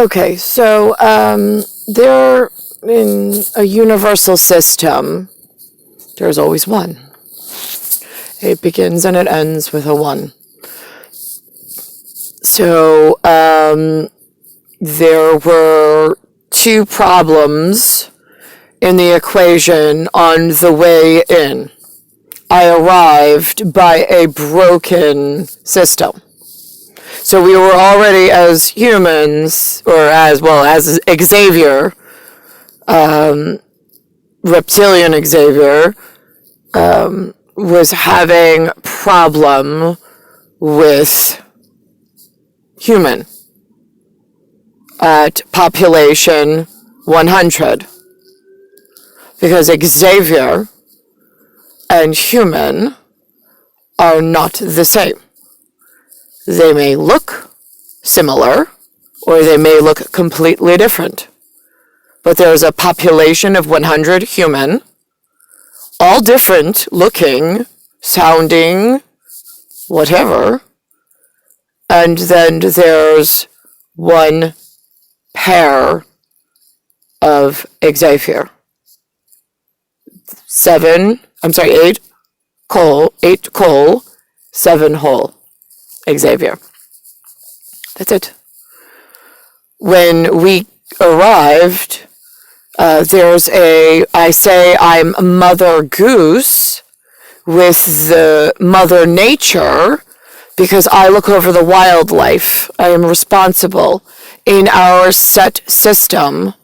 Okay, so there in a universal system, there's always one. It begins and it ends with a one. So there were two problems in the equation on the way in. I arrived by a broken system. So we were already, as humans, or as Xavier, reptilian Xavier, was having problem with human at population 100. Because Xavier and human are not the same. They may look similar, or they may look completely different. But there's a population of 100 human, all different looking, sounding, whatever. And then there's one pair of Xavier. 8 coal, 7 whole. Xavier. That's it. When we arrived, I say I'm Mother Goose with the Mother Nature because I look over the wildlife. I am responsible in our set system.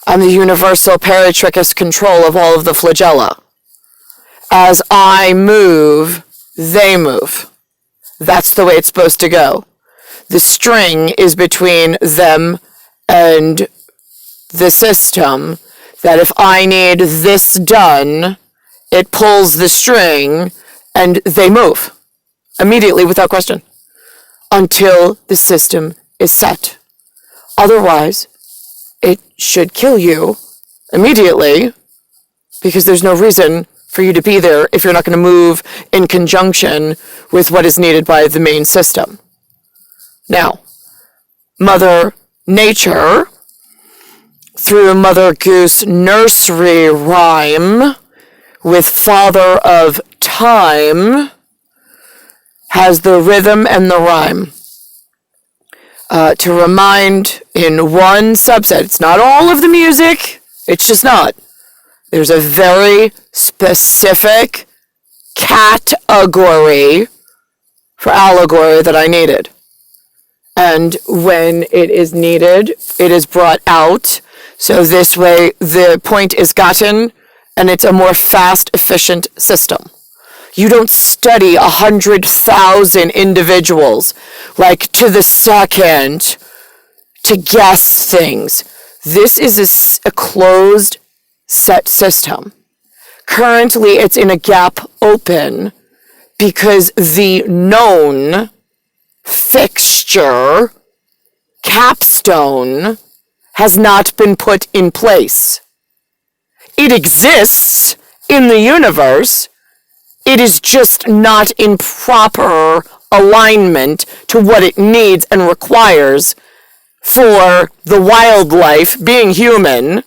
I'm the universal paratrichous control of all of the flagella. As I move, they move. That's the way it's supposed to go. The string is between them and the system, that if I need this done, it pulls the string and they move immediately without question until the system is set. Otherwise, it should kill you immediately because there's no reason for you to be there if you're not going to move in conjunction with what is needed by the main system. Now, Mother Nature, through Mother Goose nursery rhyme with Father of Time, has the rhythm and the rhyme. To remind in one subset, it's not all of the music, it's just not. There's a very specific category for allegory that I needed. And when it is needed, it is brought out. So this way, the point is gotten, and it's a more fast, efficient system. You don't study 100,000 individuals, like to the second, to guess things. This is a closed set system. Currently, it's in a gap open because the known fixture, capstone, has not been put in place. It exists in the universe. It is just not in proper alignment to what it needs and requires for the wildlife, being human,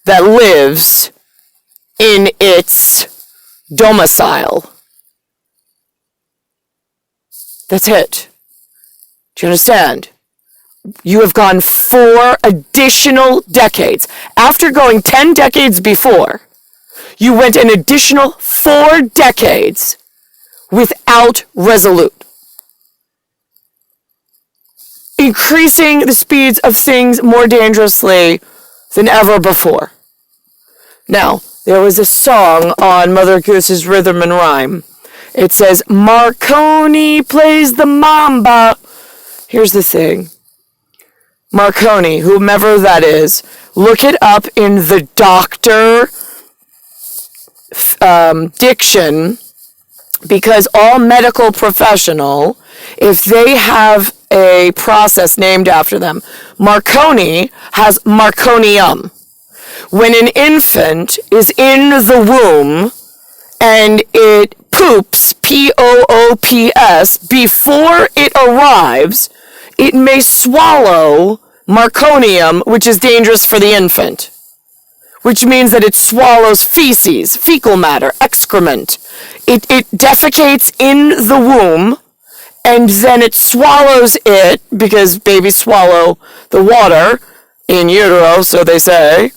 that lives in its domicile. That's it. Do you understand? You have gone 4 additional decades. After going 10 decades before, you went an additional 4 decades without resolute. Increasing the speeds of things more dangerously than ever before. Now, there was a song on Mother Goose's Rhythm and Rhyme. It says, Marconi plays the Mumba. Here's the thing. Marconi, whomever that is, look it up in the doctor diction, because all medical professional, if they have a process named after them, Marconi has Marconium. When an infant is in the womb and it poops, P-O-O-P-S, before it arrives, it may swallow Marconium, which is dangerous for the infant, which means that it swallows feces, fecal matter, excrement. It defecates in the womb, and then it swallows it, because babies swallow the water in utero, so they say.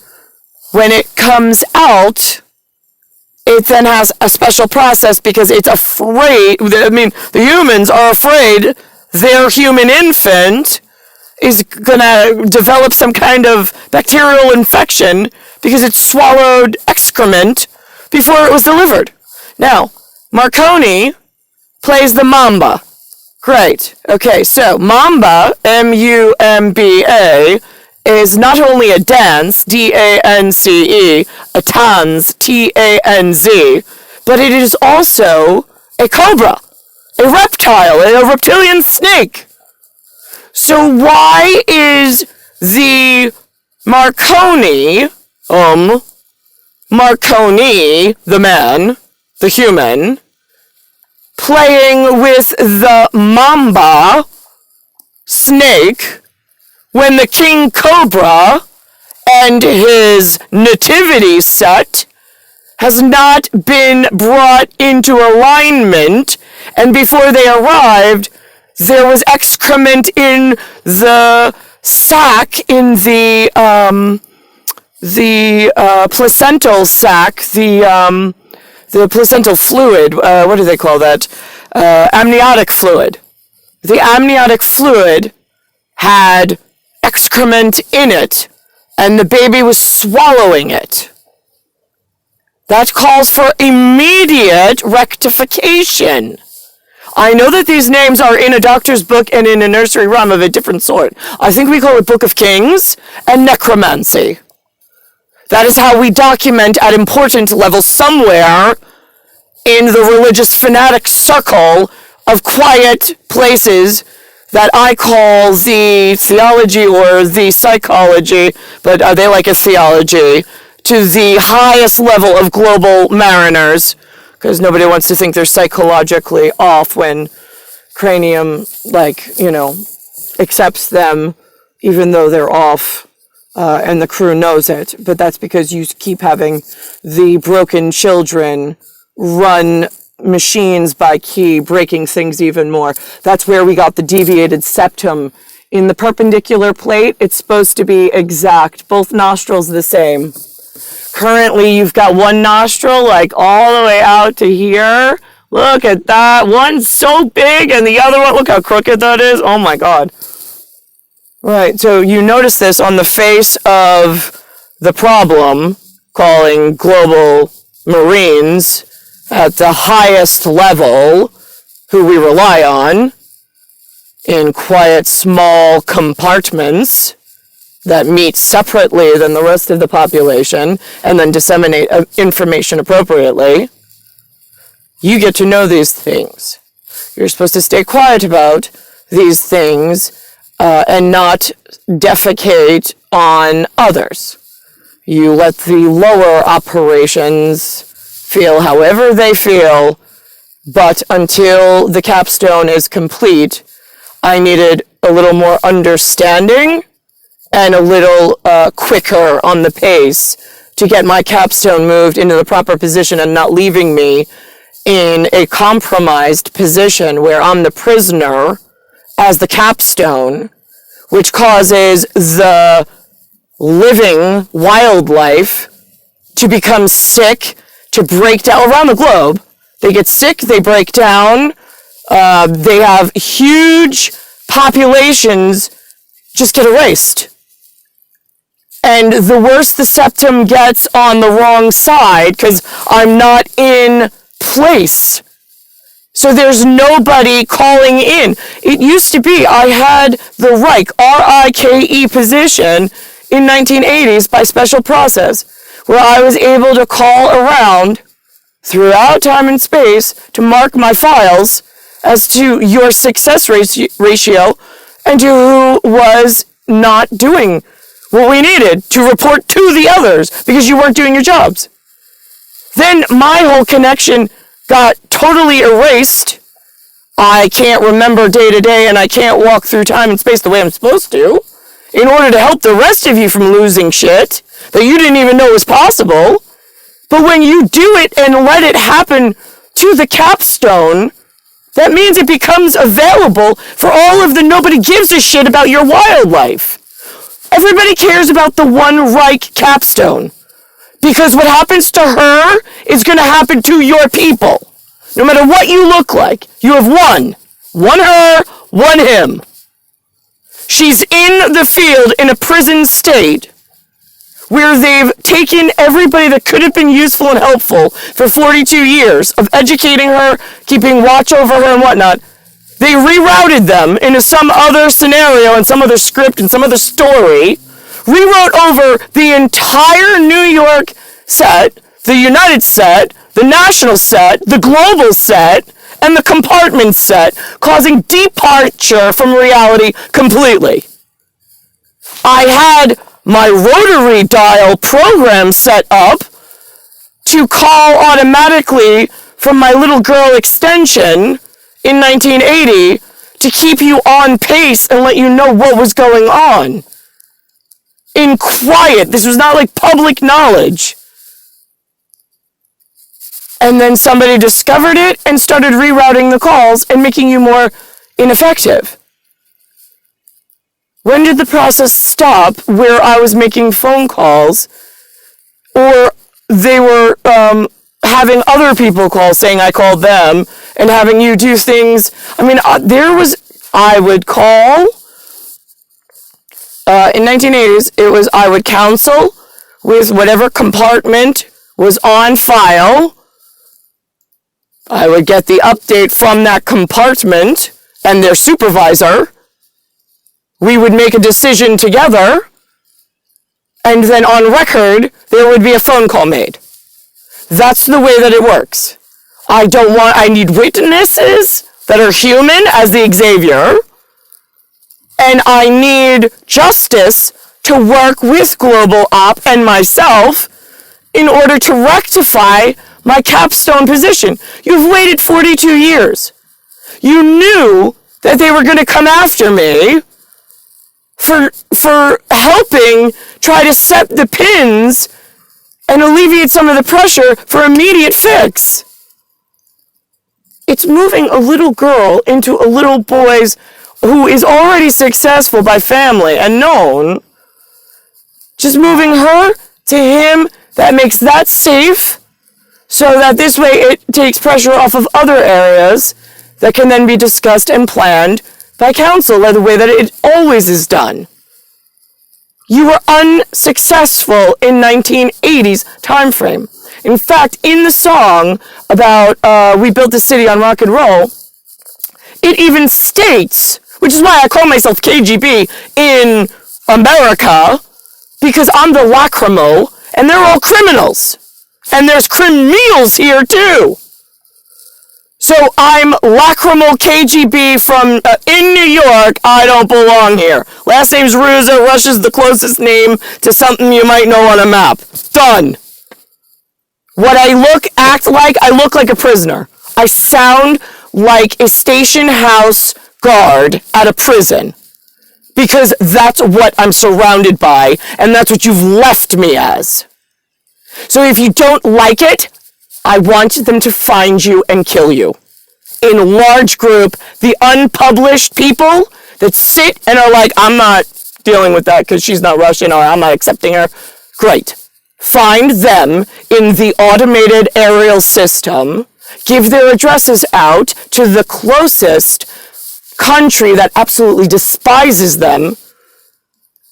When it comes out, it then has a special process because it's afraid, the humans are afraid their human infant is going to develop some kind of bacterial infection because it swallowed excrement before it was delivered. Now, Marconi plays the Mumba. Great. Okay, so Mumba, M-U-M-B-A, is not only a dance, D-A-N-C-E, a tanz, T-A-N-Z, but it is also a cobra, a reptile, a reptilian snake. So why is the Marconi, the man, the human, playing with the Mumba snake when the king cobra and his nativity set has not been brought into alignment, and before they arrived, there was excrement in the sac, in the placental sac, the placental fluid, what do they call that? Amniotic fluid. The amniotic fluid had excrement in it, and the baby was swallowing it. That calls for immediate rectification. I know that these names are in a doctor's book and in a nursery rhyme of a different sort. I think we call it Book of Kings and necromancy. That is how we document at important levels somewhere in the religious fanatic circle of quiet places that I call the theology or the psychology, but they like a theology, to the highest level of global mariners, because nobody wants to think they're psychologically off when cranium, accepts them, even though they're off, and the crew knows it. But that's because you keep having the broken children run machines by key, breaking things even more. That's where we got the deviated septum. In the perpendicular plate, it's supposed to be exact, both nostrils the same. Currently, you've got one nostril, all the way out to here. Look at that. One's so big, and the other one, look how crooked that is. Oh, my God. Right, so you notice this on the face of the problem, calling global Marines at the highest level, who we rely on, in quiet, small compartments that meet separately than the rest of the population and then disseminate information appropriately. You get to know these things. You're supposed to stay quiet about these things and not defecate on others. You let the lower operations feel however they feel, but until the capstone is complete, I needed a little more understanding and a little quicker on the pace to get my capstone moved into the proper position and not leaving me in a compromised position where I'm the prisoner as the capstone, which causes the living wildlife to become sick, to break down around the globe. They get sick, they break down, they have huge populations just get erased. And the worse the septum gets on the wrong side, because I'm not in place. So there's nobody calling in. It used to be I had the Reich, R-I-K-E position in 1980s by special process, where I was able to call around throughout time and space to mark my files as to your success ratio and to who was not doing what we needed to report to the others because you weren't doing your jobs. Then my whole connection got totally erased. I can't remember day to day and I can't walk through time and space the way I'm supposed to. in order to help the rest of you from losing shit that you didn't even know was possible. But when you do it and let it happen to the capstone, that means it becomes available for all of the nobody gives a shit about your wildlife. Everybody cares about the one Reich capstone. Because what happens to her is going to happen to your people. No matter what you look like, you have one. One her, one him. She's in the field in a prison state where they've taken everybody that could have been useful and helpful for 42 years of educating her, keeping watch over her and whatnot. They rerouted them into some other scenario and some other script and some other story, rewrote over the entire New York set, the United set, the national set, the global set, and the compartment set, causing departure from reality completely. I had my rotary dial program set up to call automatically from my little girl extension in 1980 to keep you on pace and let you know what was going on. In quiet. This was not like public knowledge. And then somebody discovered it and started rerouting the calls and making you more ineffective. When did the process stop where I was making phone calls or they were having other people call saying I called them and having you do things? I mean, I would call, in 1980s, it was I would counsel with whatever compartment was on file. I would get the update from that compartment and their supervisor. We would make a decision together, and then on record, there would be a phone call made. That's the way that it works. I need witnesses that are human as the Xavier, and I need justice to work with Global Op and myself in order to rectify my capstone position. You've waited 42 years. You knew that they were going to come after me for helping try to set the pins and alleviate some of the pressure for immediate fix. It's moving a little girl into a little boy's who is already successful by family and known. Just moving her to him, that makes that safe, so that this way it takes pressure off of other areas that can then be discussed and planned by council, the way that it always is done. You were unsuccessful in 1980s time frame. In fact, in the song about We Built the City on Rock and Roll, it even states, which is why I call myself KGB in America, because I'm the lacrymo, and they're all criminals. And there's criminals here too. So I'm lacrymal KGB from in New York. I don't belong here. Last name's Ruza. Russia's the closest name to something you might know on a map. Done. What I look like a prisoner. I sound like a station house guard at a prison. Because that's what I'm surrounded by, and that's what you've left me as. So if you don't like it, I want them to find you and kill you. In large group, the unpublished people that sit and are like, I'm not dealing with that because she's not Russian or I'm not accepting her. Great. Find them in the automated aerial system, give their addresses out to the closest country that absolutely despises them,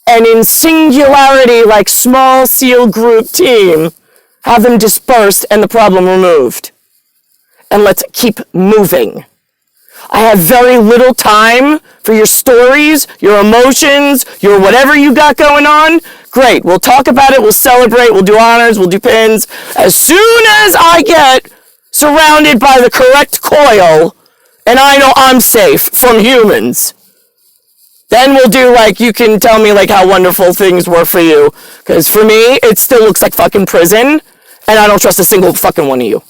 and in singularity, like small SEAL group team, have them dispersed and the problem removed. And let's keep moving. I have very little time for your stories, your emotions, your whatever you got going on. Great, we'll talk about it, we'll celebrate, we'll do honors, we'll do pins. As soon as I get surrounded by the correct coil, and I know I'm safe from humans, then we'll do you can tell me how wonderful things were for you. Because for me, it still looks like fucking prison, and I don't trust a single fucking one of you.